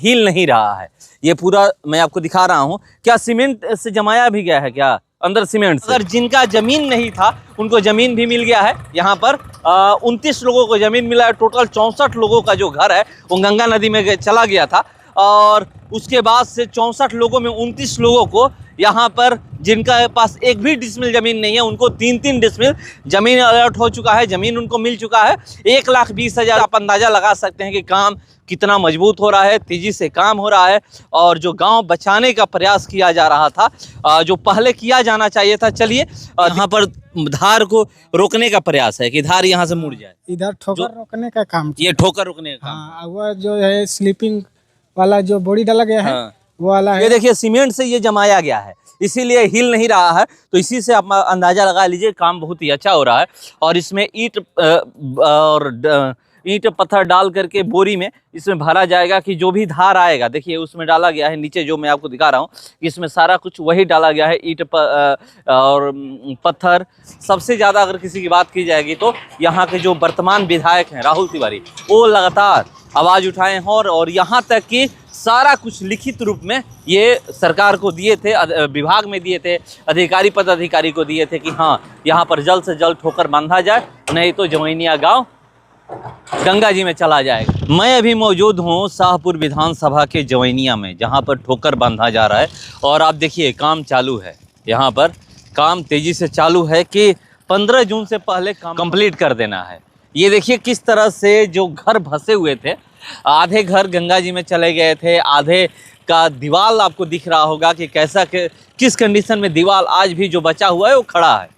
हिल नहीं रहा है। ये पूरा मैं आपको दिखा रहा हूँ। क्या सीमेंट से जमाया भी गया है क्या अंदर सीमेंट से? अगर जिनका जमीन नहीं था उनको जमीन भी मिल गया है। यहाँ पर 29 लोगों को जमीन मिला है। टोटल 64 लोगों का जो घर है वो गंगा नदी में चला गया था और उसके बाद से 64 लोगों में 29 लोगों को यहाँ पर जिनका पास एक भी डिसमिल ज़मीन नहीं है उनको 3-3 डिसमिल ज़मीन अलर्ट हो चुका है, ज़मीन उनको मिल चुका है। 1,20,000 आप अंदाज़ा लगा सकते हैं कि काम कितना मजबूत हो रहा है, तेज़ी से काम हो रहा है। और जो गांव बचाने का प्रयास किया जा रहा था, जो पहले किया जाना चाहिए था, चलिए यहाँ पर धार को रोकने का प्रयास है कि धार यहाँ से मुड़ जाए। इधर ठोकर रोकने का काम, ये ठोकर रोकने का काम। हाँ, वो जो है स्लीपिंग वाला जो बोरी डाला गया है, हाँ। वो वाला है। ये देखिए सीमेंट से ये जमाया गया है, इसीलिए हिल नहीं रहा है। तो इसी से आप अंदाजा लगा लीजिए काम बहुत ही अच्छा हो रहा है। और इसमें ईंट पत्थर डाल करके बोरी में इसमें भरा जाएगा कि जो भी धार आएगा, देखिए उसमें डाला गया है। नीचे जो मैं आपको दिखा रहा हूँ इसमें सारा कुछ वही डाला गया है, ईंट और पत्थर। सबसे ज़्यादा अगर किसी की बात की जाएगी तो यहाँ के जो वर्तमान विधायक हैं राहुल तिवारी, वो लगातार आवाज़ उठाए हैं और यहाँ तक कि सारा कुछ लिखित रूप में ये सरकार को दिए थे, विभाग में दिए थे, अधिकारी पदाधिकारी को दिए थे कि हाँ यहाँ पर जल्द से जल्द ठोकर बांधा जाए, नहीं तो जवैनिया गांव गंगा जी में चला जाएगा। मैं अभी मौजूद हूँ शाहपुर विधानसभा के जवैनिया में, जहाँ पर ठोकर बांधा जा रहा है। और आप देखिए काम चालू है, यहाँ पर काम तेज़ी से चालू है कि 15 जून से पहले काम कंप्लीट कर देना है। ये देखिए किस तरह से जो घर धंसे हुए थे, आधे घर गंगा जी में चले गए थे, आधे का दीवार आपको दिख रहा होगा कि किस कंडीशन में दीवार आज भी जो बचा हुआ है वो खड़ा है।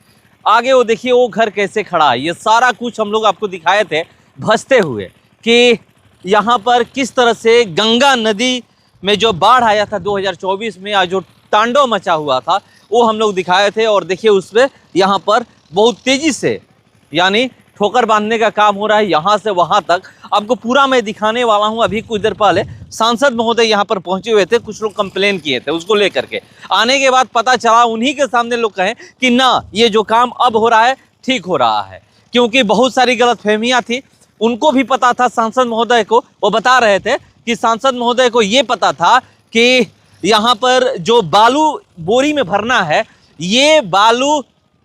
आगे वो देखिए वो घर कैसे खड़ा है। ये सारा कुछ हम लोग आपको दिखाए थे भसते हुए कि यहाँ पर किस तरह से गंगा नदी में जो बाढ़ आया था 2024 में, आज जो तांडव मचा हुआ था वो हम लोग दिखाए थे। और देखिए उस पर यहाँ पर बहुत तेज़ी से यानी ठोकर बांधने का काम हो रहा है, यहाँ से वहाँ तक। आपको पूरा मैं दिखाने वाला हूँ। अभी कुछ देर पहले सांसद महोदय यहाँ पर पहुँचे हुए थे, कुछ लोग कंप्लेन किए थे उसको लेकर के। आने के बाद पता चला, उन्हीं के सामने लोग कहें कि ना ये जो काम अब हो रहा है ठीक हो रहा है, क्योंकि बहुत सारी गलतफहमियाँ थी। उनको भी पता था, सांसद महोदय को वो बता रहे थे कि सांसद महोदय को ये पता था कि यहाँ पर जो बालू बोरी में भरना है, ये बालू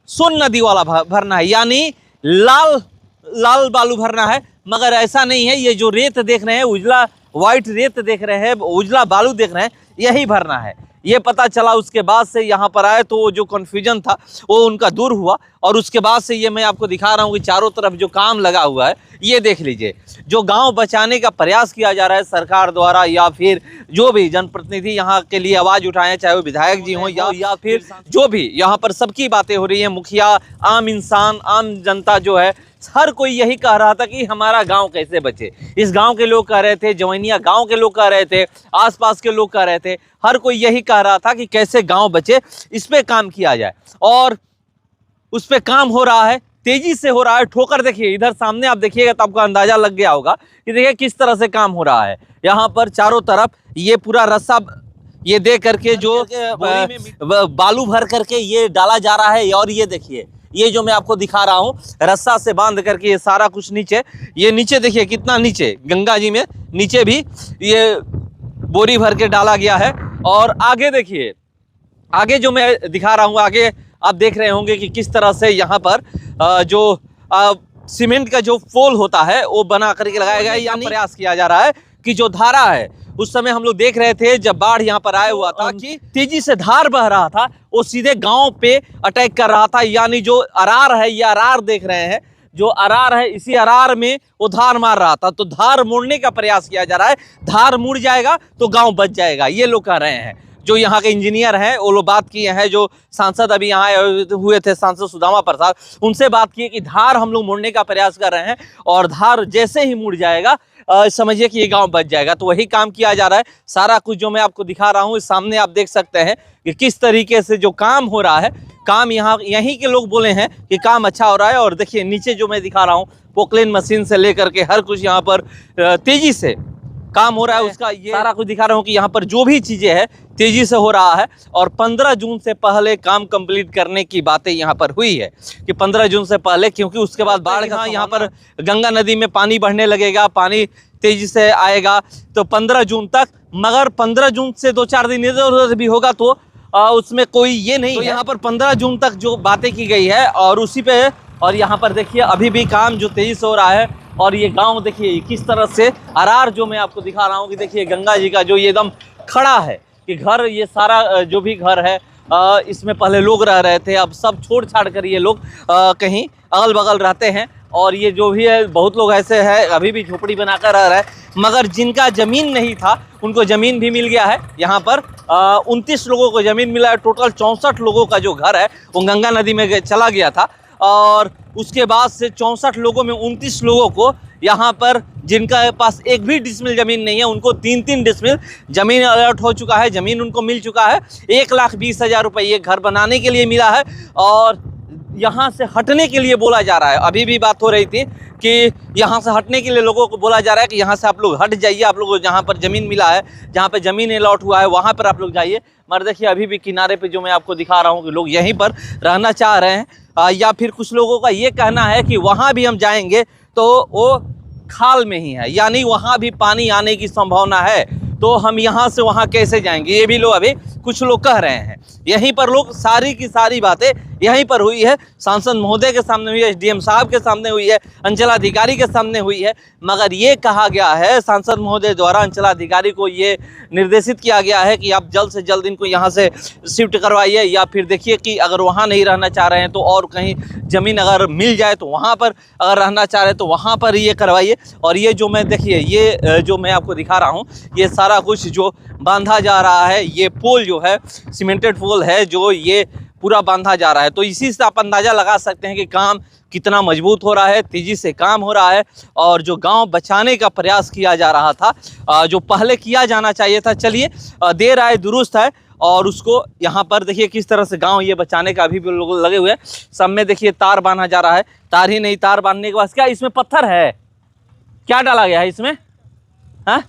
सोन नदी वाला भरना है, यानी लाल बालू भरना है। मगर ऐसा नहीं है, ये जो रेत देख रहे हैं, उजला वाइट रेत देख रहे हैं, उजला बालू देख रहे हैं, यही भरना है। ये पता चला उसके बाद से यहाँ पर आए तो जो कन्फ्यूजन था वो उनका दूर हुआ। और उसके बाद से ये मैं आपको दिखा रहा हूँ कि चारों तरफ जो काम लगा हुआ है, ये देख लीजिए। जो गांव बचाने का प्रयास किया जा रहा है सरकार द्वारा, या फिर जो भी जनप्रतिनिधि यहाँ के लिए आवाज़ उठाए, चाहे वो विधायक जी हों या फिर जो भी यहाँ पर सबकी बातें हो रही हैं, मुखिया, आम इंसान, आम जनता जो है, हर कोई यही कह रहा था कि हमारा गांव कैसे बचे। इस गांव के लोग कह रहे थे, जवैनिया गांव के लोग कह रहे थे, आसपास के लोग कह रहे थे, हर कोई यही कह रहा था कि कैसे गांव बचे, इस पे काम किया जाए। और उस पे काम हो रहा है, तेजी से हो रहा है। ठोकर देखिए इधर सामने, आप देखिएगा तो आपको अंदाजा लग गया होगा कि देखिए किस तरह से काम हो रहा है। यहाँ पर चारों तरफ ये पूरा रस्सा ये दे करके जो बालू भर करके ये डाला जा रहा है। और ये देखिए, ये जो मैं आपको दिखा रहा हूँ रस्सा से बांध करके ये सारा कुछ नीचे, ये नीचे देखिए कितना नीचे गंगा जी में नीचे भी ये बोरी भर के डाला गया है। और आगे देखिए, आगे जो मैं दिखा रहा हूँ, आगे आप देख रहे होंगे कि किस तरह से यहाँ पर जो सीमेंट का जो पोल होता है वो बना करके लगाया गया है। यहाँ प्रयास किया जा रहा है कि जो धारा है, उस समय हम लोग देख रहे थे जब बाढ़ यहाँ पर आया हुआ था कि तेजी से धार बह रहा था, वो सीधे गांव पे अटैक कर रहा था। यानी जो अरार है, ये अरार देख रहे हैं, जो अरार है, इसी अरार में वो धार मार रहा था। तो धार मोड़ने का प्रयास किया जा रहा है। धार मुड़ जाएगा तो गांव बच जाएगा, ये लोग कह रहे हैं। जो यहाँ के इंजीनियर हैं वो लोग बात किए हैं, जो सांसद अभी यहाँ आए हुए थे, सांसद सुदामा प्रसाद, उनसे बात की कि धार हम लोग मोड़ने का प्रयास कर रहे हैं और धार जैसे ही मुड़ जाएगा समझिए कि ये गांव बच जाएगा। तो वही काम किया जा रहा है। सारा कुछ जो मैं आपको दिखा रहा हूँ, इस सामने आप देख सकते हैं कि किस तरीके से जो काम हो रहा है। काम यहीं के लोग बोले हैं कि काम अच्छा हो रहा है। और देखिए नीचे जो मैं दिखा रहा हूँ, पोकलेन मशीन से लेकर के हर कुछ यहाँ पर तेजी से काम हो रहा है। उसका ये सारा कुछ दिखा रहा हूँ कि यहाँ पर जो भी चीज़ें हैं तेजी से हो रहा है। और 15 जून से पहले काम कंप्लीट करने की बातें यहाँ पर हुई है कि 15 जून से पहले, क्योंकि उसके बाद बाढ़ का यहाँ पर गंगा नदी में पानी बढ़ने लगेगा, पानी तेजी से आएगा। तो 15 जून तक मगर 15 जून से 2-4 दिन इधर उधर भी होगा तो उसमें कोई ये नहीं तो है। यहाँ पर 15 जून तक जो बातें की गई है और उसी पे, और यहाँ पर देखिए अभी भी काम जो तेजी से हो रहा है। और ये गांव देखिए किस तरह से अरार जो मैं आपको दिखा रहा हूँ कि देखिए गंगा जी का जो ये एकदम खड़ा है कि घर, ये सारा जो भी घर है इसमें पहले लोग रह रहे थे, अब सब छोड़ छाड़ कर ये लोग कहीं अगल बगल रहते हैं। और ये जो भी है बहुत लोग ऐसे हैं अभी भी झोपड़ी बनाकर रह रहे हैं, मगर जिनका ज़मीन नहीं था उनको ज़मीन भी मिल गया है। यहाँ पर 29 लोगों को ज़मीन मिला है। टोटल 64 लोगों का जो घर है वो गंगा नदी में चला गया था और उसके बाद से 64 लोगों में 29 लोगों को यहाँ पर जिनका पास एक भी डिसमिल ज़मीन नहीं है उनको 3-3 डिसमिल ज़मीन अलॉट हो चुका है, ज़मीन उनको मिल चुका है। 1,20,000 रुपये घर बनाने के लिए मिला है और यहाँ से हटने के लिए बोला जा रहा है। अभी भी बात हो रही थी कि यहाँ से हटने के लिए लोगों को बोला जा रहा है कि यहाँ से आप लोग हट जाइए, आप लोगों को जहाँ पर ज़मीन मिला है, जहाँ पे ज़मीन अलॉट हुआ है वहाँ पर आप लोग जाइए। मगर देखिए अभी भी किनारे पे जो मैं आपको दिखा रहा हूँ कि लोग यहीं पर रहना चाह रहे हैं। या फिर कुछ लोगों का ये कहना है कि वहाँ भी हम जाएंगे तो वो खाल में ही है, यानी वहाँ भी पानी आने की संभावना है, तो हम यहाँ से वहाँ कैसे जाएंगे, ये भी लोग अभी कुछ लोग कह रहे हैं। यहीं पर लोग सारी की सारी बातें यहीं पर हुई है, सांसद महोदय के सामने हुई है, एसडीएम साहब के सामने हुई है, अंचलाधिकारी के सामने हुई है। मगर ये कहा गया है सांसद महोदय द्वारा अंचलाधिकारी को ये निर्देशित किया गया है कि आप जल्द से जल्द इनको यहाँ से शिफ्ट करवाइए, या फिर देखिए कि अगर वहाँ नहीं रहना चाह रहे हैं तो और कहीं ज़मीन अगर मिल जाए तो वहाँ पर अगर रहना चाह रहे हैं तो वहाँ पर ये करवाइए। और ये जो मैं देखिए ये जो मैं आपको दिखा रहा हूँ ये सारा कुछ जो बांधा जा रहा है, ये पोल जो है सीमेंटेड पोल है जो ये पूरा बांधा जा रहा है। तो इसी से आप अंदाज़ा लगा सकते हैं कि काम कितना मजबूत हो रहा है, तेज़ी से काम हो रहा है। और जो गांव बचाने का प्रयास किया जा रहा था, जो पहले किया जाना चाहिए था, चलिए देर आए दुरुस्त है। और उसको यहाँ पर देखिए किस तरह से गांव ये बचाने का अभी भी लोग लगे हुए हैं। सब में देखिए तार बांधा जा रहा है, तार ही नहीं, तार बांधने के बाद क्या इसमें पत्थर है, क्या डाला गया है इसमें, हाँ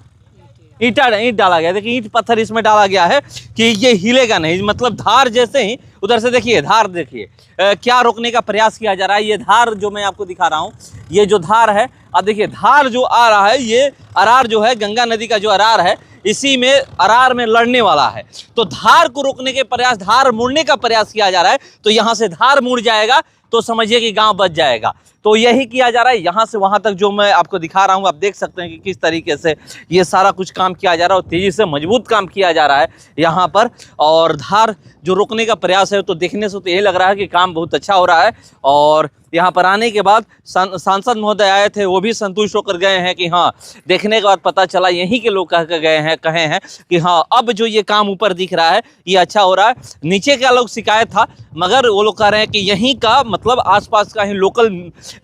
ईंट डाला गया है। देखिए ईंट पत्थर इसमें डाला गया है कि ये हिलेगा नहीं, मतलब धार जैसे ही उधर से देखिए धार देखिए क्या रोकने का प्रयास किया जा रहा है। ये धार जो मैं आपको दिखा रहा हूँ, ये जो धार है, अब देखिए धार जो आ रहा है, ये अरार जो है गंगा नदी का जो अरार है, इसी में अरार में लड़ने वाला है। तो धार को रोकने के प्रयास, धार मुड़ने का प्रयास किया जा रहा है। तो यहाँ से धार मुड़ जाएगा तो समझिए कि गांव बच जाएगा। तो यही किया जा रहा है। यहाँ से वहाँ तक जो मैं आपको दिखा रहा हूँ, आप देख सकते हैं कि किस तरीके से ये सारा कुछ काम किया जा रहा है और तेज़ी से मजबूत काम किया जा रहा है यहाँ पर। और धार जो रोकने का प्रयास है, तो देखने से तो यही लग रहा है कि काम बहुत अच्छा हो रहा है। और यहाँ पर आने के बाद सांसद महोदय आए थे, वो भी संतुष्ट होकर गए हैं कि हाँ, देखने के बाद पता चला, यहीं के लोग कहे हैं कि हाँ अब जो ये काम ऊपर दिख रहा है ये अच्छा हो रहा है। नीचे का लोग शिकायत था, मगर वो लोग कह रहे हैं कि यहीं का मतलब आसपास का ही लोकल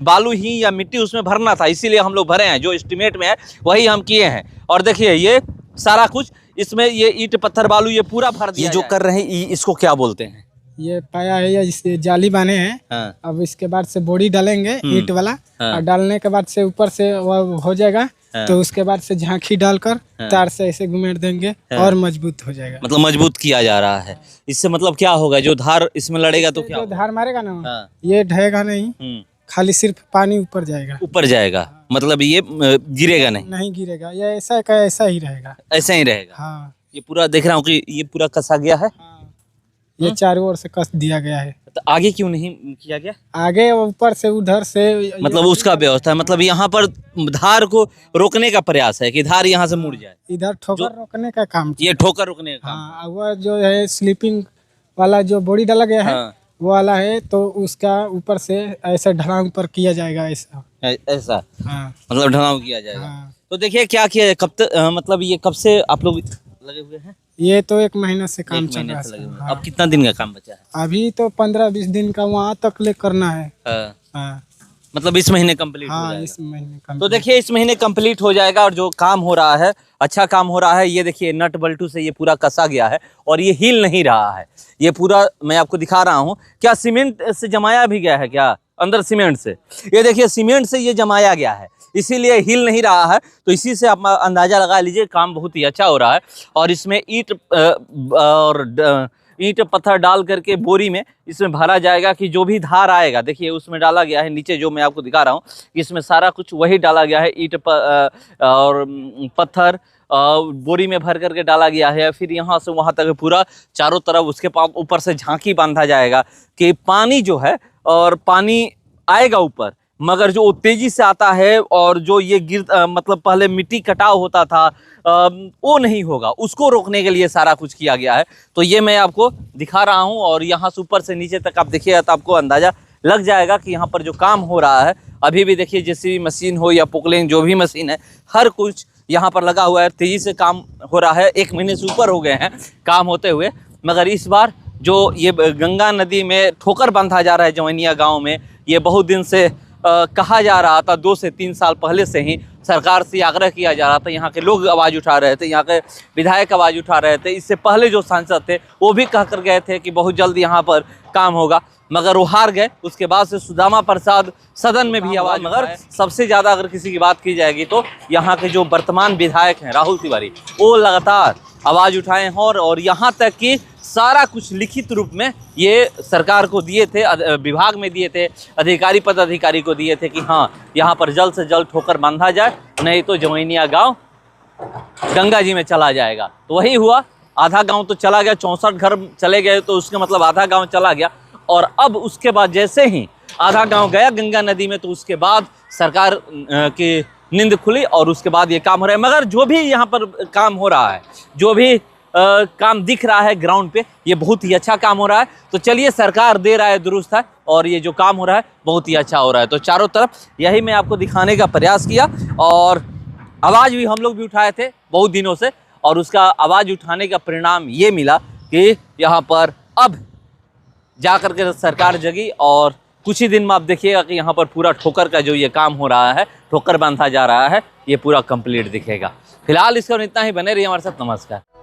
बालू ही या मिट्टी उसमें भरना था, इसीलिए हम लोग भरे हैं, जो एस्टिमेट में है वही हम किए हैं। और देखिए ये सारा कुछ इसमें ये ईंट पत्थर बालू ये पूरा भर दिया। ये जो कर रहे हैं इसको क्या बोलते हैं? ये पाया है या इसे जाली बांधे हैं। हाँ। अब इसके बाद से बोरी डालेंगे ईंट वाला। हाँ। और डालने के बाद से ऊपर से वो हो जाएगा। हाँ। तो उसके बाद से झांकी डालकर तार से ऐसे घुमेड़ देंगे और मजबूत हो जाएगा। मतलब मजबूत किया जा रहा है। इससे मतलब क्या होगा, जो धार इसमें लड़ेगा तो क्या जो होगा? धार मारेगा ना, हाँ। ये ढहेगा नहीं, खाली सिर्फ पानी ऊपर जाएगा, ऊपर जाएगा, मतलब ये गिरेगा नहीं गिरेगा। ये ऐसा का ऐसा ही रहेगा, ऐसा ही रहेगा। हाँ। ये पूरा देख रहा हूँ कि ये पूरा कसा गया है। ये चारों ओर से कस दिया गया है। तो आगे क्यों नहीं किया गया? आगे ऊपर से उधर से मतलब उसका व्यवस्था है, मतलब यहाँ पर धार को रोकने का प्रयास है कि धार यहाँ से मुड़ जाए। इधर ठोकर रोकने का काम। ये ठोकर रोकने का काम। हाँ, वो जो है स्लीपिंग वाला जो बोरी डाला गया है, हाँ। वो वाला है, तो उसका ऊपर से ऐसा ढलान पर किया जाएगा, ऐसा। ऐसा हाँ। मतलब ढलाव किया जाएगा। हाँ। तो देखिए क्या किया, कब तक मतलब ये कब से आप लोग लगे हुए हैं? ये तो 1 महीना से काम 1 चल महीने रहा से लगे है। हुए हैं। हाँ। अब कितना दिन का काम बचा है? अभी तो 15-20 दिन का वहाँ तक ले करना है। हाँ। हाँ, मतलब इस महीने कंप्लीट हो हाँ, जाएगा। इस महीने का। तो देखिए इस महीने कंप्लीट हो जाएगा और जो काम हो रहा है अच्छा काम हो रहा है। ये देखिए नट बल्टू से ये पूरा कसा गया है और ये हिल नहीं रहा है। ये पूरा मैं आपको दिखा रहा हूँ। क्या सीमेंट से जमाया भी गया है क्या अंदर सीमेंट से? ये देखिए सीमेंट से ये जमाया गया है, इसीलिए हिल नहीं रहा है। तो इसी से आप अंदाजा लगा लीजिए काम बहुत ही अच्छा हो रहा है। और इसमें ईंट पत्थर डाल करके बोरी में इसमें भरा जाएगा कि जो भी धार आएगा, देखिए उसमें डाला गया है। नीचे जो मैं आपको दिखा रहा हूँ इसमें सारा कुछ वही डाला गया है, ईंट और पत्थर बोरी में भर करके डाला गया है। फिर यहाँ से वहाँ तक पूरा चारों तरफ उसके ऊपर से झांकी बांधा जाएगा कि पानी जो है, और पानी आएगा ऊपर, मगर जो तेजी से आता है और जो ये मतलब पहले मिट्टी कटाव होता था वो नहीं होगा, उसको रोकने के लिए सारा कुछ किया गया है। तो ये मैं आपको दिखा रहा हूँ, और यहाँ से ऊपर से नीचे तक आप देखिएगा तो आपको अंदाज़ा लग जाएगा कि यहाँ पर जो काम हो रहा है अभी भी। देखिए जेसीबी मशीन हो या पोकलेन जो भी मशीन है, हर कुछ यहाँ पर लगा हुआ है, तेज़ी से काम हो रहा है। 1 महीने से ऊपर हो गए हैं काम होते हुए, मगर इस बार जो ये गंगा नदी में ठोकर बांधा जा रहा है जवैनिया गाँव में, ये बहुत दिन से कहा जा रहा था, 2 से 3 साल पहले से ही सरकार से आग्रह किया जा रहा था। यहाँ के लोग आवाज़ उठा रहे थे, यहाँ के विधायक आवाज़ उठा रहे थे। इससे पहले जो सांसद थे वो भी कह कर गए थे कि बहुत जल्द यहाँ पर काम होगा, मगर वो हार गए। उसके बाद से सुदामा प्रसाद सदन में भी आवाज़, मगर सबसे ज़्यादा अगर किसी की बात की जाएगी तो यहाँ के जो वर्तमान विधायक हैं राहुल तिवारी, वो लगातार आवाज़ उठाए हैं, और यहाँ तक कि सारा कुछ लिखित रूप में ये सरकार को दिए थे, विभाग में दिए थे, अधिकारी पदाधिकारी को दिए थे कि हाँ यहाँ पर जल्द से जल्द ठोकर बांधा जाए, नहीं तो जवैनिया गांव गंगा जी में चला जाएगा। तो वही हुआ, आधा गांव तो चला गया, 64 घर चले गए, तो उसका मतलब आधा गांव चला गया। और अब उसके बाद जैसे ही आधा गांव गया गंगा नदी में, तो उसके बाद सरकार की नींद खुली और उसके बाद ये काम हो रहा है। मगर जो भी यहाँ पर काम हो रहा है, जो भी काम दिख रहा है ग्राउंड पे, ये बहुत ही अच्छा काम हो रहा है। तो चलिए, सरकार दे रहा है दुरुस्त है, और ये जो काम हो रहा है बहुत ही अच्छा हो रहा है। तो चारों तरफ यही मैं आपको दिखाने का प्रयास किया, और आवाज़ भी हम लोग भी उठाए थे बहुत दिनों से, और उसका आवाज़ उठाने का परिणाम ये मिला कि यहाँ पर अब जा कर के सरकार जगी, और कुछ ही दिन में आप देखिएगा कि यहाँ पर पूरा ठोकर का जो ये काम हो रहा है, ठोकर बांधा जा रहा है, ये पूरा कंप्लीट दिखेगा। फिलहाल इसका इतना ही, बने रहिए हमारे साथ। नमस्कार।